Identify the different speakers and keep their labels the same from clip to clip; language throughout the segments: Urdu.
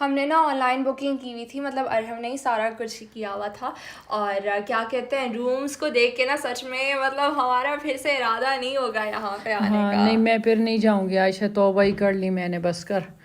Speaker 1: ہم نے نا آن لائن بکنگ کی ہوئی تھی, مطلب ارحم نے ہی سارا کچھ کیا ہوا تھا. اور کیا کہتے ہیں, رومس کو دیکھ کے نا سچ میں مطلب ہمارا پھر سے ارادہ نہیں ہوگا یہاں پہ آنے
Speaker 2: ہاں
Speaker 1: کا.
Speaker 2: نہیں میں پھر نہیں جاؤں گی عائشہ, توبہ ہی کر لی میں نے بس کر.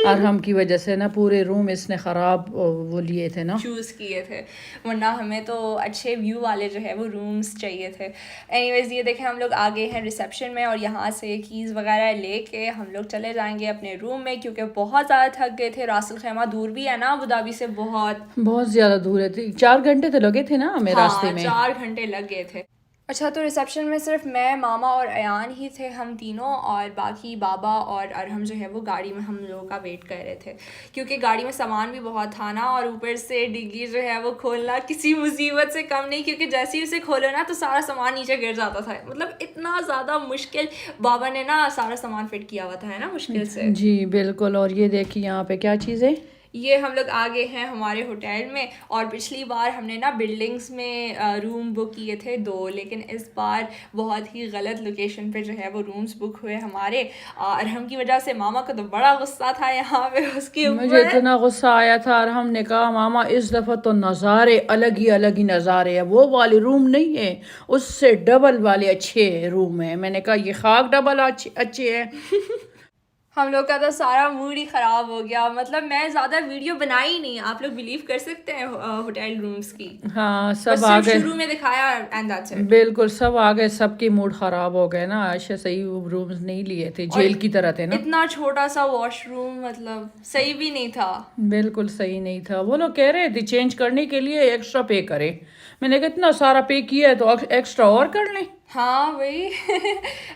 Speaker 2: ارحم کی وجہ سے نا پورے روم اس نے خراب وہ لیے تھے نا,
Speaker 1: چوز کیے تھے, ورنہ ہمیں تو اچھے ویو والے جو ہے وہ رومس چاہیے تھے. اینی ویز یہ دیکھیں ہم لوگ آگے ہیں ریسیپشن میں, اور یہاں سے کیز وغیرہ لے کے ہم لوگ چلے جائیں گے اپنے روم میں, کیونکہ بہت زیادہ تھک گئے تھے. راس الخیمہ دور بھی ہے نا ابو ظہبی سے,
Speaker 2: بہت زیادہ دور ہے, 4 گھنٹے تو لگے تھے نا ہمیں راستے میں.
Speaker 1: 4 گھنٹے لگ گئے تھے. اچھا تو ریسیپشن میں صرف میں, ماما اور ایان ہی تھے, ہم تینوں, اور باقی بابا اور ارحم جو ہے وہ گاڑی میں ہم لوگوں کا ویٹ کر رہے تھے, کیونکہ گاڑی میں سامان بھی بہت تھا نا, اور اوپر سے ڈگی جو ہے وہ کھولنا کسی مصیبت سے کم نہیں, کیونکہ جیسے ہی اسے کھولو نا تو سارا سامان نیچے گر جاتا تھا. مطلب اتنا زیادہ مشکل بابا نے نا سارا سامان فٹ کیا ہوا تھا, ہے نا, مشکل سے.
Speaker 2: جی بالکل. اور یہ دیکھیے یہاں پہ کیا چیز ہے,
Speaker 1: یہ ہم لوگ آگے ہیں ہمارے ہوٹل میں, اور پچھلی بار ہم نے نا بلڈنگس میں روم بک کیے تھے 2, لیکن اس بار بہت ہی غلط لوکیشن پہ جو ہے وہ رومس بک ہوئے ہمارے. ارحم کی وجہ سے ماما کو تو بڑا غصہ تھا یہاں پہ اس کے اوپر.
Speaker 2: مجھے اتنا غصہ آیا تھا, اور ہم نے کہا ماما اس دفعہ تو نظارے الگ ہی نظارے ہیں, وہ والے روم نہیں ہے, اس سے ڈبل والے اچھے روم ہیں. میں نے کہا یہ خاک ڈبل اچھے ہیں.
Speaker 1: ہم لوگ کا تو سارا موڈ ہی خراب ہو گیا. مطلب میں زیادہ ویڈیو بنائی نہیں, آپ لوگ بلیو کر سکتے ہیں ہوٹل رومس کی.
Speaker 2: ہاں سب آ گئے,
Speaker 1: شروع میں دکھایا اینڈ دیٹس اٹ.
Speaker 2: بالکل سب آ گئے, سب کی موڈ خراب ہو گئے نا. عائشہ صحیح رومز نہیں لیے تھے, جیل کی طرح تھے نا.
Speaker 1: اتنا چھوٹا سا واش روم, مطلب صحیح بھی نہیں تھا.
Speaker 2: بالکل صحیح نہیں تھا. وہ لوگ کہہ رہے تھے چینج کرنے کے لیے ایکسٹرا پے کرے. میں نے کہا اتنا سارا پے کیا ہے تو ایکسٹرا اور کر لیں.
Speaker 1: ہاں وہی.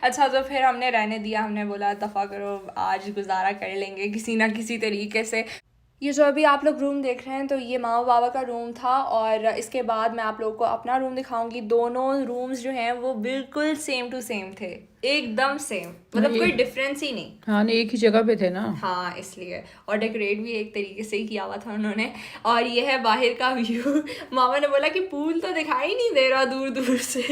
Speaker 1: اچھا تو پھر ہم نے رہنے دیا, ہم نے بولا دفع کرو, آج گزارا کر لیں گے کسی نہ کسی طریقے سے. یہ جو ابھی آپ لوگ روم دیکھ رہے ہیں تو یہ ماما بابا کا روم تھا, اور اس کے بعد میں آپ لوگوں کو اپنا روم دکھاؤں گی. دونوں رومز جو ہیں وہ بالکل سیم ٹو سیم تھے, ایک دم سیم, مطلب کوئی ڈفرینس ہی نہیں.
Speaker 2: ہاں نہیں ایک ہی جگہ پہ تھے نا.
Speaker 1: ہاں اس لیے, اور ڈیکوریٹ بھی ایک طریقے سے ہی کیا ہوا تھا انہوں نے. اور یہ ہے باہر کا ویو. ماما نے بولا کہ پول تو دکھائی نہیں دے رہا دور دور سے.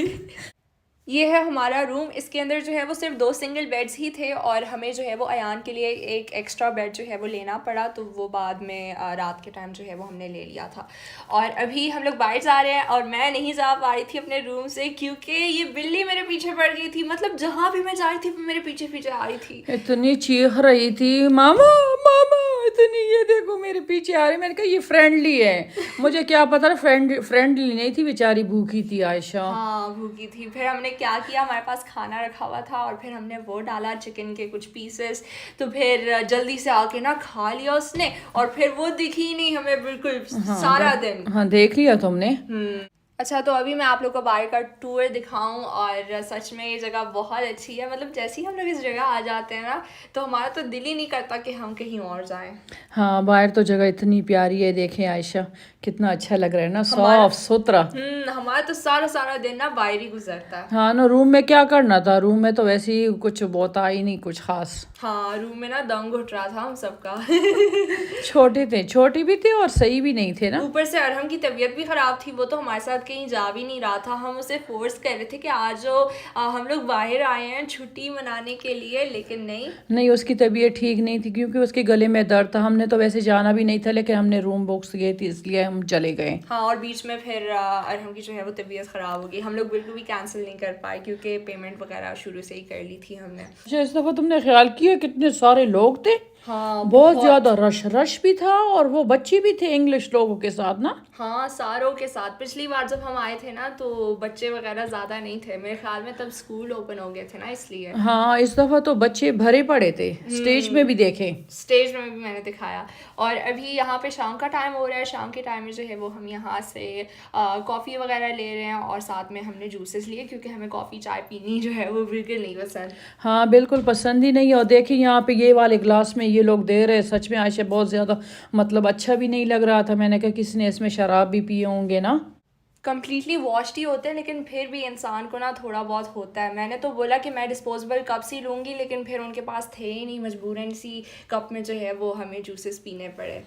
Speaker 1: یہ ہے ہمارا روم. اس کے اندر جو ہے وہ صرف 2 سنگل بیڈس ہی تھے, اور ہمیں جو ہے وہ ایان کے لیے ایک ایکسٹرا بیڈ جو ہے وہ لینا پڑا, تو وہ بعد میں رات کے ٹائم جو ہے وہ ہم نے لے لیا تھا. اور ابھی ہم لوگ باہر جا رہے ہیں, اور میں نہیں جا پا رہی تھی اپنے روم سے, کیونکہ یہ بلی میرے پیچھے پڑ گئی تھی. مطلب جہاں بھی میں جا رہی تھی وہ میرے پیچھے پیچھے آ رہی تھی.
Speaker 2: اتنی چیخ رہی تھی ماما ماما اتنی, یہ دیکھو میرے پیچھے آ رہی. میں نے کہا یہ فرینڈلی ہے, مجھے کیا پتا فرینڈلی نہیں تھی, بیچاری بھوکی تھی عائشہ.
Speaker 1: ہاں بھوکی تھی. پھر ہم نے کیا کیا, ہمارے پاس کھانا رکھا ہوا تھا, اور پھر ہم نے وہ ڈالا چکن کے کچھ پیسز, تو پھر جلدی سے آ کے نا کھا لیا اس نے, اور پھر وہ دکھی نہیں ہمیں بالکل سارا دن.
Speaker 2: ہاں دیکھ لیا تم نے.
Speaker 1: اچھا تو ابھی میں آپ لوگ کو باہر کا ٹور دکھاؤں, اور سچ میں یہ جگہ بہت اچھی ہے. مطلب جیسے ہی ہم لوگ اس جگہ آ جاتے ہیں نا تو ہمارا تو دل ہی نہیں کرتا کہ ہم کہیں اور جائیں.
Speaker 2: ہاں باہر تو جگہ اتنی پیاری ہے, دیکھیں عائشہ کتنا اچھا لگ رہا ہے نا, صاف ستھرا.
Speaker 1: ہمارا تو سارا دن نا باہر ہی گزرتا ہے.
Speaker 2: ہاں نا, روم میں کیا کرنا تھا, روم میں تو ویسے ہی کچھ بہت ہی نہیں کچھ خاص.
Speaker 1: ہاں روم میں نا دم گھٹ رہا تھا ہم سب کا.
Speaker 2: چھوٹی بھی تھے اور صحیح بھی نہیں تھے نا.
Speaker 1: اوپر سے ارحم کی طبیعت بھی خراب تھی, وہ تو ہمارے ساتھ کہیں جا بھی نہیں رہا تھا. ہم اسے فورس کر رہے تھے کہ آج ہم لوگ باہر آئے ہیں چھٹی منانے کے لیے, لیکن نہیں,
Speaker 2: اس کی طبیعت ٹھیک نہیں تھی, کیونکہ اس کے گلے میں درد تھا. ہم نے تو ویسے جانا بھی نہیں تھا, لیکن ہم نے روم بکس کیے تھے اس لیے ہم چلے گئے.
Speaker 1: ہاں, اور بیچ میں پھر ارحم کی جو ہے وہ طبیعت خراب ہو گئی. ہم لوگ بالکل بھی کینسل نہیں کر پائے, کیونکہ پیمنٹ وغیرہ شروع سے ہی کر لی تھی ہم نے.
Speaker 2: اس دفعہ تم نے خیال کیا کتنے سارے لوگ تھے.
Speaker 1: ہاں
Speaker 2: بہت زیادہ رش بھی تھا, اور وہ بچے بھی تھے انگلش لوگوں کے ساتھ نا.
Speaker 1: ہاں ساروں کے ساتھ. پچھلی بار جب ہم آئے تھے نا تو بچے وغیرہ زیادہ نہیں تھے میرے خیال میں, تب اسکول اوپن ہو گئے تھے نا اس لیے.
Speaker 2: ہاں اس دفعہ تو بچے بھرے پڑے تھے, اسٹیج میں بھی دیکھے.
Speaker 1: اسٹیج میں بھی میں نے دکھایا. اور ابھی یہاں پہ شام کا ٹائم ہو رہا ہے. شام کے ٹائم میں جو ہے وہ ہم یہاں سے کافی وغیرہ لے رہے ہیں, اور ساتھ میں ہم نے جوسز لیے, کیونکہ ہمیں کافی چائے پینی جو ہے وہ بالکل نہیں پسند.
Speaker 2: ہاں بالکل پسند ہی نہیں. اور دیکھیں یہاں پہ یہ والے گلاس میں یہ لوگ دے رہے, سچ میں عائشہ بہت زیادہ مطلب اچھا بھی نہیں لگ رہا تھا. میں نے کہا کسی نے اس میں شراب بھی پیے ہوں گے نا.
Speaker 1: کمپلیٹلی واشڈ ہی ہوتے ہیں, لیکن پھر بھی انسان کو نا تھوڑا بہت ہوتا ہے. میں نے تو بولا کہ میں ڈسپوزیبل کپس ہی لوں گی, لیکن پھر ان کے پاس تھے ہی نہیں, مجبوراً سی کپ میں جو ہے وہ ہمیں جوسز پینے پڑے.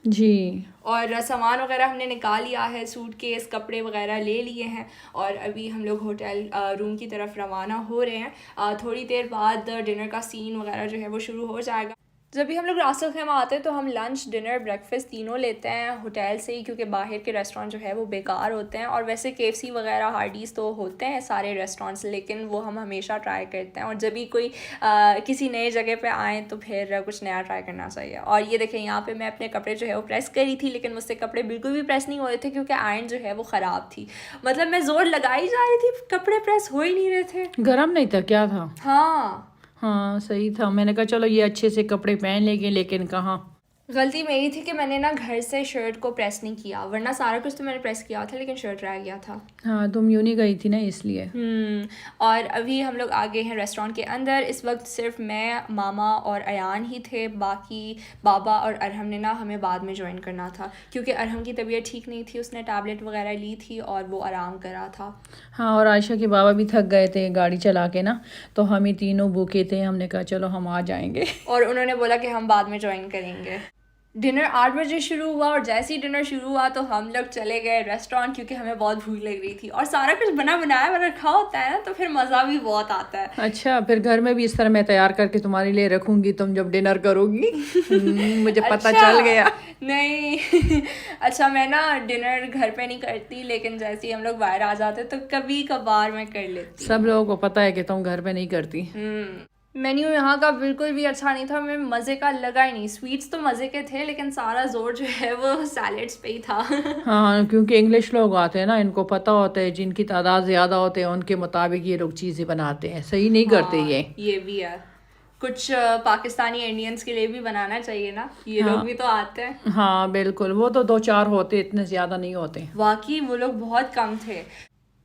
Speaker 2: جی.
Speaker 1: اور سامان وغیرہ ہم نے نکال لیا ہے, سوٹ کیس کپڑے وغیرہ لے لیے ہیں, اور ابھی ہم لوگ ہوٹل روم کی طرف روانہ ہو رہے ہیں. تھوڑی دیر بعد ڈنر کا سین وغیرہ جو ہے وہ شروع ہو جائے گا. جب بھی ہم لوگ راس الخیمہ آتے ہیں تو ہم لنچ ڈنر بریکفسٹ تینوں لیتے ہیں ہوٹل سے ہی، کیونکہ باہر کے ریسٹورینٹ جو ہے وہ بیکار ہوتے ہیں. اور ویسے KFC وغیرہ ہارڈیز تو ہوتے ہیں سارے ریسٹورینٹس، لیکن وہ ہم ہمیشہ ٹرائی کرتے ہیں. اور جب بھی کوئی کسی نئے جگہ پہ آئیں تو پھر کچھ نیا ٹرائی کرنا چاہیے. اور یہ دیکھیں یہاں پہ میں اپنے کپڑے جو ہے وہ پریس کری تھی، لیکن مجھ سے کپڑے بالکل بھی پریس نہیں ہو رہے تھے کیونکہ آئرن جو ہے وہ خراب تھی. مطلب میں زور لگائی جا رہی تھی، کپڑے پریس ہو ہی نہیں رہے تھے.
Speaker 2: گرم نہیں تھا کیا تھا؟
Speaker 1: ہاں
Speaker 2: صحیح تھا. میں نے کہا چلو یہ اچھے سے کپڑے پہن لیں گے، لیکن کہاں.
Speaker 1: غلطی میری تھی کہ میں نے نا گھر سے شرٹ کو پریس نہیں کیا، ورنہ سارا کچھ تو میں نے پریس کیا تھا لیکن شرٹ رہ گیا تھا.
Speaker 2: ہاں تم یونی گئی تھی نا اس لیے.
Speaker 1: اور ابھی ہم لوگ آ گئے ہیں ریسٹورینٹ کے اندر. اس وقت صرف میں، ماما اور ایان ہی تھے، باقی بابا اور ارحم نے نا ہمیں بعد میں جوائن کرنا تھا کیونکہ ارحم کی طبیعت ٹھیک نہیں تھی، اس نے ٹیبلٹ وغیرہ لی تھی اور وہ آرام کرا تھا.
Speaker 2: ہاں اور عائشہ کے بابا بھی تھک گئے تھے گاڑی چلا کے نا، تو ہم ہی تینوں بھوکے تھے. ہم نے کہا چلو ہم آ جائیں گے،
Speaker 1: اور انہوں نے بولا کہ ہم بعد میں جوائن کریں گے. ڈنر 8 بجے شروع ہوا اور جیسے ہی ڈنر شروع ہوا تو ہم لوگ چلے گئے ریسٹورینٹ کیونکہ ہمیں بہت بھوک لگ رہی تھی. اور سارا کچھ بنا بنایا رکھا ہوتا ہے نا تو پھر مزہ بھی بہت آتا ہے.
Speaker 2: اچھا پھر گھر میں بھی اس طرح میں تیار کر کے تمہارے لیے رکھوں گی تم جب ڈنر کرو گی. مجھے پتہ چل گیا.
Speaker 1: نہیں اچھا میں نا ڈنر گھر پہ نہیں کرتی، لیکن جیسے ہی ہم لوگ باہر آ جاتے تو کبھی کبھار میں کر لیتی.
Speaker 2: سب لوگوں کو پتہ ہے کہ تم گھر پہ نہیں کرتی.
Speaker 1: مینیو یہاں کا بالکل بھی اچھا نہیں تھا، ہمیں مزے کا لگا ہی نہیں. سویٹس تو مزے کے تھے لیکن سارا زور جو ہے وہ سیلڈس پہ ہی تھا.
Speaker 2: ہاں کیونکہ انگلش لوگ آتے ہیں نا، ان کو پتہ ہوتا ہے جن کی تعداد زیادہ ہوتے ہیں ان کے مطابق یہ لوگ چیزیں بناتے ہیں. صحیح نہیں کرتے
Speaker 1: یہ بھی ہے. کچھ پاکستانی انڈینس کے لیے بھی بنانا چاہیے نا، یہ لوگ بھی تو آتے ہیں.
Speaker 2: ہاں بالکل، وہ تو 2-4 ہوتے، اتنے زیادہ نہیں ہوتے.
Speaker 1: واقعی وہ لوگ بہت کم تھے.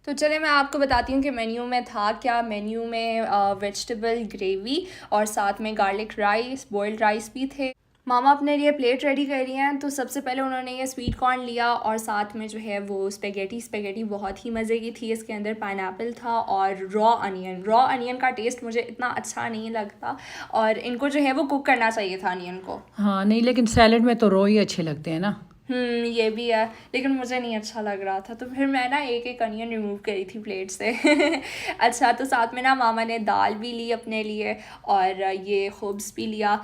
Speaker 1: تو چلے میں آپ کو بتاتی ہوں کہ مینیو میں تھا کیا. مینیو میں ویجیٹیبل گریوی اور ساتھ میں گارلک رائس، بوائلڈ رائس بھی تھے. ماما اپنے لیے پلیٹ ریڈی کر رہی ہیں. تو سب سے پہلے انہوں نے یہ سویٹ کارن لیا اور ساتھ میں جو ہے وہ اسپیگیٹی بہت ہی مزے کی تھی. اس کے اندر پائن ایپل تھا اور را انین کا ٹیسٹ مجھے اتنا اچھا نہیں لگتا اور ان کو جو ہے وہ کوک کرنا چاہیے تھا انین کو.
Speaker 2: ہاں نہیں لیکن سیلڈ میں تو رو ہی اچھے لگتے ہیں نا.
Speaker 1: یہ بھی ہے لیکن مجھے نہیں اچھا لگ رہا تھا تو پھر میں نا ایک انین ریموو کری تھی پلیٹ سے. اچھا تو ساتھ میں نا ماما نے دال بھی لی اپنے لیے اور یہ خبز بھی لیا.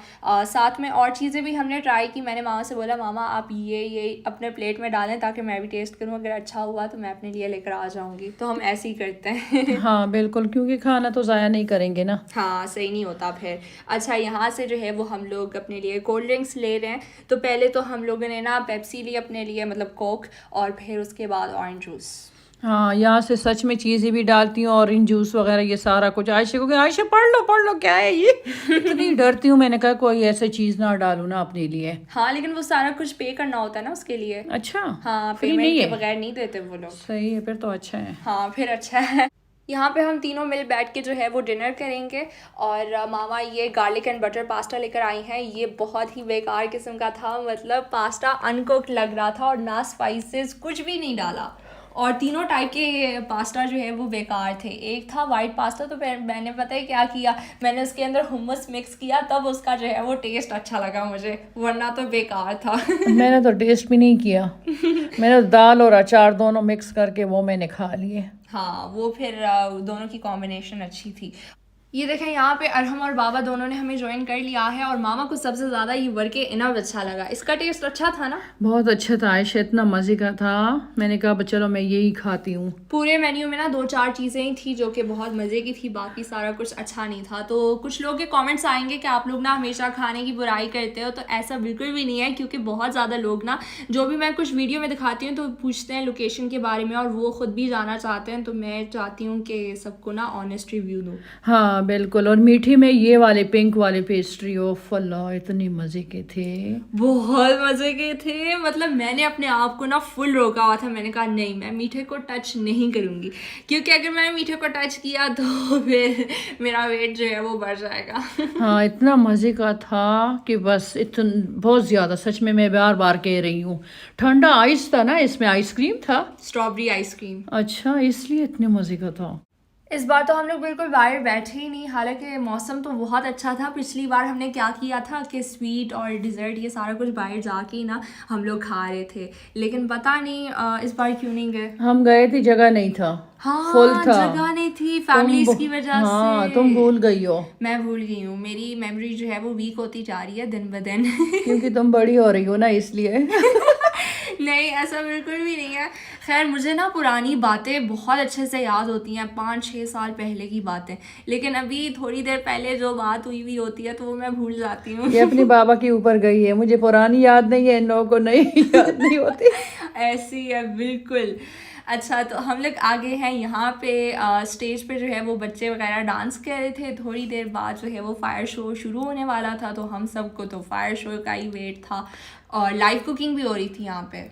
Speaker 1: ساتھ میں اور چیزیں بھی ہم نے ٹرائی کی. میں نے ماما سے بولا ماما آپ یہ اپنے پلیٹ میں ڈالیں تاکہ میں بھی ٹیسٹ کروں، اگر اچھا ہوا تو میں اپنے لیے لے کر آ جاؤں گی. تو ہم ایسے ہی کرتے ہیں.
Speaker 2: ہاں بالکل، کیونکہ کھانا تو ضائع نہیں کریں گے نا.
Speaker 1: ہاں صحیح نہیں ہوتا پھر. اچھا یہاں سے جو ہے وہ ہم لوگ اپنے لیے کولڈ ڈرنکس لے رہے ہیں. تو پہلے تو ہم لوگوں نے نا پیپسی لی اپنے لیے، مطلب کوک، اور پھر اس کے بعد اورنج جوس.
Speaker 2: ہاں یہاں سے سچ میں چیزیں بھی ڈالتی ہوں، اورنج جوس وغیرہ یہ سارا کچھ. عائشہ کو کہ عائشہ پڑھ لو کیا ہے یہ. اتنی ڈرتی ہوں، میں نے کہا کوئی ایسے چیز نہ ڈالوں نا اپنے لیے.
Speaker 1: ہاں لیکن وہ سارا کچھ پے کرنا ہوتا ہے نا اس کے لیے.
Speaker 2: اچھا
Speaker 1: ہاں پیمنٹ کے بغیر نہیں دیتے وہ لوگ.
Speaker 2: صحیح ہے پھر تو اچھا ہے.
Speaker 1: ہاں پھر اچھا ہے. یہاں پہ ہم تینوں مل بیٹھ کے جو ہے وہ ڈنر کریں گے. اور ماما یہ گارلک اینڈ بٹر پاستا لے کر آئی ہیں. یہ بہت ہی بیکار قسم کا تھا، مطلب پاستا انکوکڈ لگ رہا تھا اور نہ اسپائسز کچھ بھی نہیں ڈالا. اور تینوں ٹائپ کے پاستا جو ہے وہ بیکار تھے. ایک تھا وائٹ پاستا، تو میں نے پتہ ہے کیا کیا، میں نے اس کے اندر ہمس مکس کیا، تب اس کا جو ہے وہ ٹیسٹ اچھا لگا مجھے، ورنہ تو بیکار تھا.
Speaker 2: میں نے تو ٹیسٹ بھی نہیں کیا. میں نے دال اور اچار دونوں مکس کر کے وہ میں نے کھا لیے.
Speaker 1: ہاں وہ پھر دونوں کی کمبینیشن اچھی تھی. یہ دیکھیں یہاں پہ ارحم اور بابا دونوں نے ہمیں جوائن کر لیا ہے اور ماما کو سب سے زیادہ یہ ورک انب اچھا لگا. اس کا ٹیسٹ اچھا تھا نا؟
Speaker 2: بہت اچھا تھا عائشہ، اتنا مزے کا تھا. میں نے کہا چلو میں یہی کھاتی ہوں.
Speaker 1: پورے مینیو میں نا 2-4 چیزیں ہی تھی جو کہ بہت مزے کی تھی، باقی سارا کچھ اچھا نہیں تھا. تو کچھ لوگ کے کامنٹس آئیں گے کہ آپ لوگ نا ہمیشہ کھانے کی برائی کرتے ہو، تو ایسا بالکل بھی نہیں ہے کیونکہ بہت زیادہ لوگ نا جو بھی میں کچھ ویڈیو میں دکھاتی ہوں تو پوچھتے ہیں لوکیشن کے بارے میں اور وہ خود بھی جانا چاہتے ہیں. تو میں چاہتی ہوں کہ سب کو نا آنیسٹ ریویو دوں.
Speaker 2: ہاں بالکل. اور میٹھی میں یہ والے پنک والے پیسٹری اوف اللہ اتنے مزے کے تھے،
Speaker 1: بہت مزے کے تھے. مطلب میں نے اپنے آپ کو نا فل روکا ہوا تھا. میں نے کہا نہیں میں میٹھے کو ٹچ نہیں کروں گی کیونکہ اگر میں میٹھے کو ٹچ کیا تو پھر میرا ویٹ جو ہے وہ بڑھ جائے گا.
Speaker 2: ہاں اتنا مزے کا تھا کہ بس بہت زیادہ، سچ میں بار بار کہہ رہی ہوں. ٹھنڈا آئس تھا نا، اس میں آئس کریم تھا،
Speaker 1: اسٹرابری آئس کریم.
Speaker 2: اچھا اس لیے اتنے مزے کا تھا.
Speaker 1: اس بار تو ہم لوگ بالکل باہر بیٹھے ہی نہیں، حالانکہ موسم تو بہت اچھا تھا. پچھلی بار ہم نے کیا کیا تھا کہ سویٹ اور ڈیزرٹ یہ سارا کچھ باہر جا کے ہی نا ہم لوگ کھا رہے تھے، لیکن پتہ نہیں اس بار کیوں نہیں گئے.
Speaker 2: ہم گئے تھے، جگہ نہیں تھا، فل
Speaker 1: ہاں
Speaker 2: تھا،
Speaker 1: جگہ نہیں تھی فیملیز کی وجہ سے.
Speaker 2: ہاں تم بھول گئی ہو.
Speaker 1: میں بھول گئی ہوں، میری میموری جو ہے وہ ویک ہوتی جا رہی ہے دن بدن.
Speaker 2: کیونکہ تم بڑی ہو رہی ہو نا اس لیے.
Speaker 1: نہیں ایسا بالکل بھی نہیں ہے. خیر مجھے نا پرانی باتیں بہت اچھے سے یاد ہوتی ہیں، 5-6 سال پہلے کی باتیں، لیکن ابھی تھوڑی دیر پہلے جو بات ہوئی ہوئی ہوتی ہے تو وہ میں بھول جاتی ہوں.
Speaker 2: یہ اپنی بابا کے اوپر گئی ہے، مجھے پرانی یاد نہیں ہے، ان لوگوں کو نہیں یاد نہیں ہوتی.
Speaker 1: ایسی ہے بالکل. اچھا تو ہم لوگ آگے ہیں یہاں پہ اسٹیج پہ جو ہے وہ بچے وغیرہ ڈانس کر رہے تھے. تھوڑی دیر بعد جو ہے وہ فائر شو شروع ہونے والا تھا، تو ہم سب کو تو فائر شو کا ہی ویٹ تھا، اور لائیو کوکنگ بھی ہو رہی تھی یہاں پہ.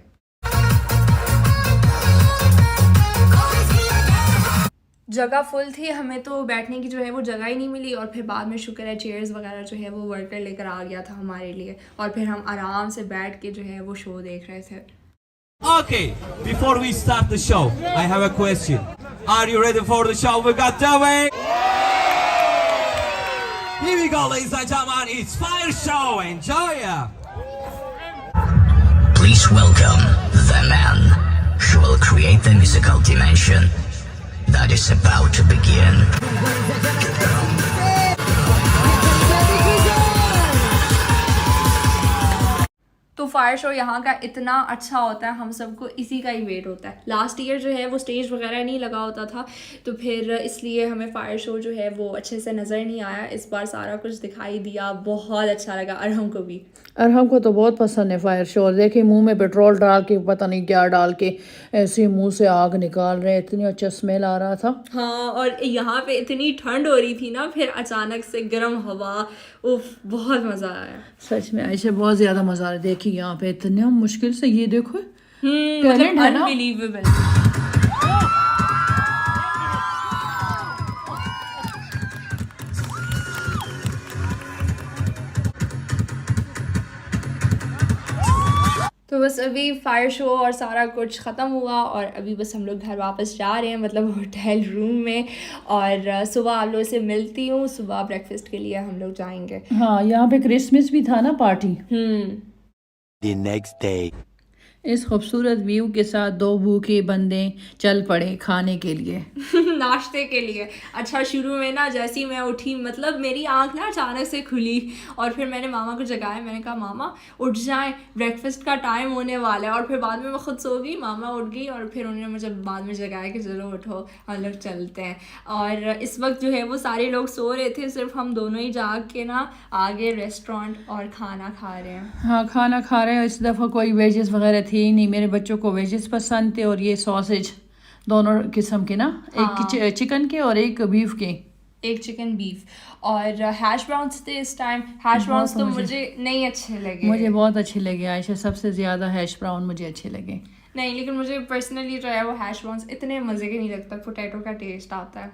Speaker 1: جگہ فل تھی، ہمیں تو بیٹھنے کی جو ہے وہ جگہ ہی نہیں ملی، اور پھر بعد میں شکر ہے چیئرز وغیرہ جو ہے وہ ورکر لے کر آ گیا تھا ہمارے لیے، اور پھر ہم آرام سے بیٹھ کے جو ہے وہ شو دیکھ رہے تھے.
Speaker 3: Okay, before we start the show, I have a question. Are you ready for the show? We got Joey! Here we go, ladies and gentlemen, it's Fire Show, enjoy ya!
Speaker 4: Please welcome the man who will create the musical dimension that is about to begin.
Speaker 1: تو فائر شو یہاں کا اتنا اچھا ہوتا ہے، ہم سب کو اسی کا ہی ویٹ ہوتا ہے. لاسٹ ایئر جو ہے وہ اسٹیج وغیرہ نہیں لگا ہوتا تھا، تو پھر اس لیے ہمیں فائر شو جو ہے وہ اچھے سے نظر نہیں آیا. اس بار سارا کچھ دکھائی دیا، بہت اچھا لگا ارہم کو بھی.
Speaker 2: ارہم کو تو بہت پسند ہے فائر شو. اور دیکھیں منہ میں پیٹرول ڈال کے پتہ نہیں کیا ڈال کے ایسے منہ سے آگ نکال رہے، اتنی اچھا اسمیل آ رہا تھا.
Speaker 1: ہاں اور یہاں پہ اتنی ٹھنڈ ہو رہی تھی نا، پھر اچانک سے گرم ہوا، اوف بہت مزہ آیا.
Speaker 2: سچ میں عائشہ بہت زیادہ مزہ آ رہا ہے. دیکھیے یہاں پہ اتنا مشکل سے، یہ دیکھو ٹیلنٹ ہے نا.
Speaker 1: انبلیویبل. تو بس ابھی فائر شو اور سارا کچھ ختم ہوا، اور ابھی بس ہم لوگ گھر واپس جا رہے ہیں، مطلب ہوٹل روم میں. اور صبح آپ لوگوں سے ملتی ہوں، صبح بریکفسٹ کے لیے ہم لوگ جائیں گے.
Speaker 2: ہاں یہاں پہ کرسمس بھی تھا نا پارٹی.
Speaker 3: The next day.
Speaker 2: اس خوبصورت ویو کے ساتھ دو بھوکے بندے چل پڑے کھانے کے لیے،
Speaker 1: ناشتے کے لیے. اچھا شروع میں نا جیسی میں اٹھی، مطلب میری آنکھ نا اچانک سے کھلی، اور پھر میں نے ماما کو جگایا. میں نے کہا ماما اٹھ جائیں، بریکفسٹ کا ٹائم ہونے والا ہے. اور پھر بعد میں خود سو گئی، ماما اٹھ گئی، اور پھر انہوں نے مجھے بعد میں جگایا کہ چلو اٹھو ہم لوگ چلتے ہیں. اور اس وقت جو ہے وہ سارے لوگ سو رہے تھے، صرف ہم دونوں ہی جاگ کے نا آگے ریسٹورینٹ اور کھانا کھا رہے ہیں.
Speaker 2: ہاں کھانا کھا رہے ہیں. اس دفعہ کوئی ویجز وغیرہ تھی ہی نہیں. میرے بچوں کو ویجز پسند تھے، اور یہ ساسج دونوں قسم کے نا، ایک چکن کے اور ایک بیف کے.
Speaker 1: ایک چکن بیف اور ہیش براؤنس تھے اس ٹائم. ہیش براؤنس تو مجھے نہیں اچھے لگے.
Speaker 2: مجھے بہت اچھے لگے عائشہ، سب سے زیادہ ہیش براؤن مجھے اچھے لگے.
Speaker 1: نہیں لیکن مجھے پرسنلی جو ہے وہ ہیش براؤنس اتنے مزے کے نہیں لگتا، پوٹیٹو کا ٹیسٹ آتا ہے.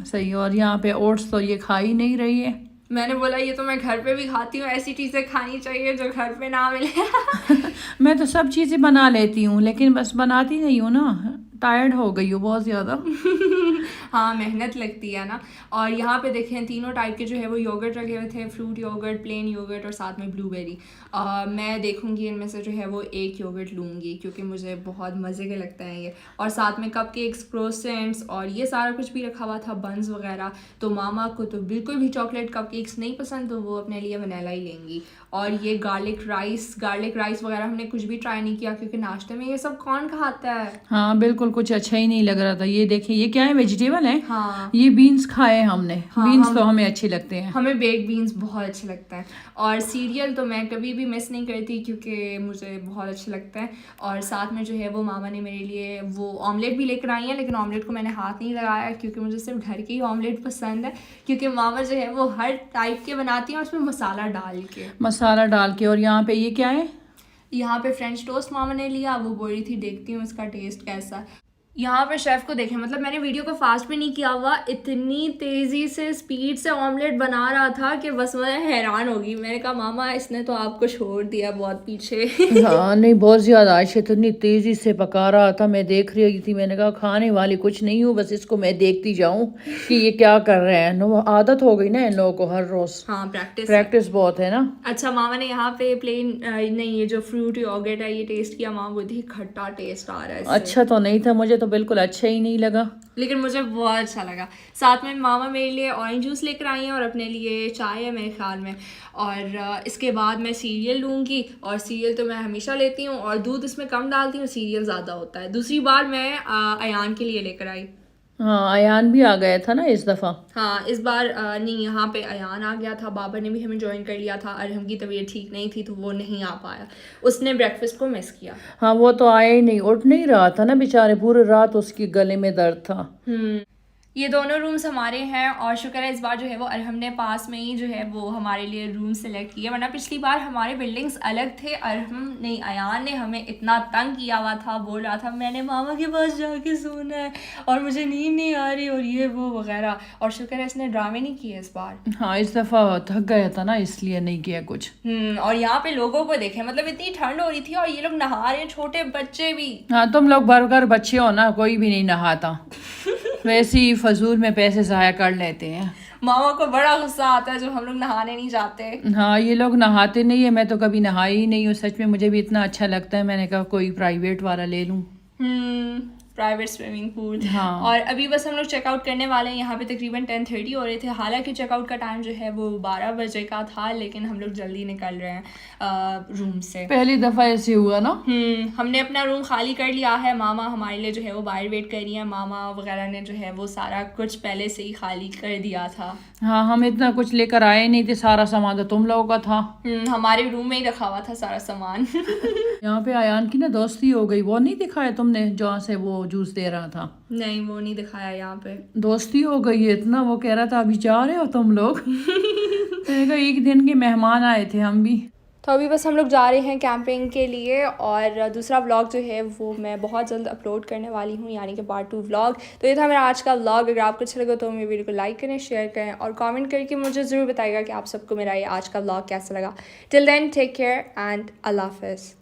Speaker 2: صحیح. اور یہاں پہ اوٹس تو یہ کھا ہی نہیں رہی ہے.
Speaker 1: میں نے بولا یہ تو میں گھر پہ بھی کھاتی ہوں، ایسی چیزیں کھانی چاہیے جو گھر پہ نہ ملے.
Speaker 2: میں تو سب چیزیں بنا لیتی ہوں، لیکن بس بناتی نہیں ہوں نا، ٹائرڈ ہو گئی ہوں بہت زیادہ.
Speaker 1: ہاں محنت لگتی ہے نا. اور یہاں پہ دیکھیں تینوں ٹائپ کے جو ہے وہ یوگرٹ رکھے ہوئے تھے، فروٹ یوگرٹ، پلین یوگرٹ اور ساتھ میں بلو بیری. میں دیکھوں گی ان میں سے جو ہے وہ ایک یوگرٹ لوں گی، کیونکہ مجھے بہت مزے کے لگتے ہیں یہ. اور ساتھ میں کپ کیکس، کروسینٹس اور یہ سارا کچھ بھی رکھا ہوا تھا، بنز وغیرہ. تو ماما کو تو بالکل بھی چاکلیٹ کپ کیکس نہیں پسند، تو وہ اپنے لیے ونیلا ہی لیں گی. اور یہ گارلک رائس وغیرہ ہم نے کچھ بھی ٹرائی نہیں کیا، کیونکہ ناشتے میں یہ سب کون کھاتا ہے.
Speaker 2: ہاں بالکل کچھ اچھا ہی نہیں لگ رہا تھا. یہ دیکھیں یہ کیا ہے، ویجیٹیبل ہے.
Speaker 1: ہاں
Speaker 2: یہ بینس کھائے ہم نے. بینس تو ہمیں اچھے لگتے ہیں،
Speaker 1: ہمیں بیک بینس بہت اچھے لگتے ہیں. اور سیریل تو میں کبھی بھی مس نہیں کرتی، کیونکہ مجھے بہت اچھے لگتا ہے. اور ساتھ میں جو ہے وہ ماما نے میرے لیے وہ آملیٹ بھی لے کر آئی ہیں، لیکن آملیٹ کو میں نے ہاتھ نہیں لگایا، کیونکہ مجھے صرف گھر کی آملیٹ پسند ہے. کیونکہ ماما جو ہے وہ ہر ٹائپ کے بناتی ہیں، اور اس میں مسالہ ڈال کے. اور
Speaker 2: یہاں پہ یہ کیا ہے،
Speaker 1: یہاں پہ فرینچ ٹوسٹ ماما نے لیا. وہ بول رہی تھی دیکھتی ہوں اس کا ٹیسٹ کیسا. یہاں پہ شیف کو دیکھیں, مطلب میں نے ویڈیو کو فاسٹ بھی نہیں کیا ہوا, اتنی تیزی سے اسپیڈ سے آملیٹ بنا رہا تھا کہ بس میں حیران ہوگی. میں نے کہا ماما اس نے تو آپ کو چھوڑ دیا بہت پیچھے.
Speaker 2: ہاں نہیں بہت زیادہ, عائشہ اتنی تیزی سے پکا رہا تھا, میں دیکھ رہی تھی, میں نے کہا کھانے والی کچھ نہیں ہوں, بس اس کو میں دیکھتی جاؤں کہ یہ کیا کر رہے ہیں. عادت ہو گئی نا ان لوگوں کو ہر روز,
Speaker 1: ہاں
Speaker 2: پریکٹس بہت ہے نا.
Speaker 1: اچھا ماما نے یہاں پہ پلین نہیں, یہ جو فروٹ یوگرٹ ہے یہ ٹیسٹ کیا, ماما بہت ہی کھٹا ٹیسٹ آ رہا ہے.
Speaker 2: اچھا تو نہیں تھا, مجھے تو بالکل اچھا ہی نہیں لگا,
Speaker 1: لیکن مجھے بہت اچھا لگا. ساتھ میں ماما میرے لیے اورنج جوس لے کر آئی ہیں اور اپنے لیے چائے ہے میرے خیال میں, اور اس کے بعد میں سیریل لوں گی, اور سیریل تو میں ہمیشہ لیتی ہوں, اور دودھ اس میں کم ڈالتی ہوں, سیریل زیادہ ہوتا ہے. دوسری بار میں ایان کے لیے لے کر آئی.
Speaker 2: ہاں ایان بھی آ گیا تھا نا اس دفعہ.
Speaker 1: ہاں اس بار نہیں, یہاں پہ ایان آ گیا تھا, بابا نے بھی ہمیں جوائن کر لیا تھا. ارحم کی طبیعت ٹھیک نہیں تھی تو وہ نہیں آ پایا, اس نے بریک فاسٹ کو مس کیا.
Speaker 2: ہاں وہ تو آیا ہی نہیں, اٹھ نہیں رہا تھا نا بیچارے, پورے رات اس کی گلے میں درد تھا.
Speaker 1: یہ دونوں رومز ہمارے ہیں, اور شکر ہے اس بار جو ہے وہ ارحم نے پاس میں ہی جو ہے وہ ہمارے لیے روم سلیکٹ کیا, ورنہ پچھلی بار ہمارے بلڈنگز الگ تھے. ارحم نہیں, ایان نے ہمیں اتنا تنگ کیا ہوا تھا, بول رہا تھا میں نے ماما کے پاس جا کے سونا ہے اور مجھے نیند نہیں آ رہی, اور یہ وہ وغیرہ. اور شکر ہے اس نے ڈرامے نہیں کیے اس بار.
Speaker 2: ہاں اس دفعہ تھک گیا تھا نا, اس لیے نہیں کیا کچھ.
Speaker 1: اور یہاں پہ لوگوں کو دیکھیں, مطلب اتنی ٹھنڈ ہو رہی تھی اور یہ لوگ نہا رہے ہیں, چھوٹے بچے بھی.
Speaker 2: ہاں تم لوگ برگر بچے ہو نا, کوئی بھی نہیں نہاتا, ویسے ہی فضول میں پیسے ضائع کر لیتے ہیں.
Speaker 1: ماما کو بڑا غصہ آتا ہے جب ہم لوگ نہانے نہیں جاتے.
Speaker 2: ہاں یہ لوگ نہاتے نہیں ہیں, میں تو کبھی نہائی ہی نہیں ہوں سچ میں, مجھے بھی اتنا اچھا لگتا ہے, میں نے کہا کوئی پرائیویٹ والا لے لوں.
Speaker 1: Private swimming pool.
Speaker 2: ہاں
Speaker 1: اور ابھی بس ہم لوگ چیک آؤٹ کرنے والے ہیں, یہاں پہ تقریباً 10:30 ہو رہے تھے, حالانکہ چیک آؤٹ کا ٹائم جو ہے وہ 12 بجے کا تھا, لیکن ہم لوگ جلدی نکل رہے ہیں روم سے.
Speaker 2: پہلی دفعہ ایسے ہوا نا.
Speaker 1: ہم نے اپنا روم خالی کر لیا ہے, ماما ہمارے لیے جو ہے وہ باہر ویٹ کر رہی ہیں, ماما وغیرہ نے جو ہے وہ سارا کچھ پہلے سے ہی خالی کر دیا تھا.
Speaker 2: ہاں ہم اتنا کچھ لے کر آئے نہیں تھے, سارا سامان تو تم لوگوں کا تھا.
Speaker 1: ہمارے روم میں ہی رکھا ہوا تھا سارا سامان.
Speaker 2: یہاں پہ ایان کی نا دوستی ہو گئی, وہ نہیں دکھایا تم نے جہاں سے وہ جوس دے رہا تھا؟
Speaker 1: نہیں وہ نہیں دکھایا یہاں پہ.
Speaker 2: دوستی ہو گئی ہے اتنا, وہ کہہ رہا تھا ابھی جا رہے ہو تم لوگ. میں نے کہا ایک دن کے مہمان آئے تھے ہم بھی.
Speaker 1: تو ابھی بس ہم لوگ جا رہے ہیں کیمپنگ کے لیے, اور دوسرا ولاگ جو ہے وہ میں بہت جلد اپلوڈ کرنے والی ہوں, یعنی کہ پارٹ 2 ولاگ. تو یہ تھا میرا آج کا ولاگ. اگر آپ کو اچھا لگا تو میری ویڈیو کو لائک کریں, شیئر کریں, اور کامنٹ کر کے مجھے ضرور بتائیے گا کہ آپ سب کو میرا یہ آج کا ولاگ کیسا لگا. ٹل دین ٹیک کیئر اینڈ اللہ حافظ.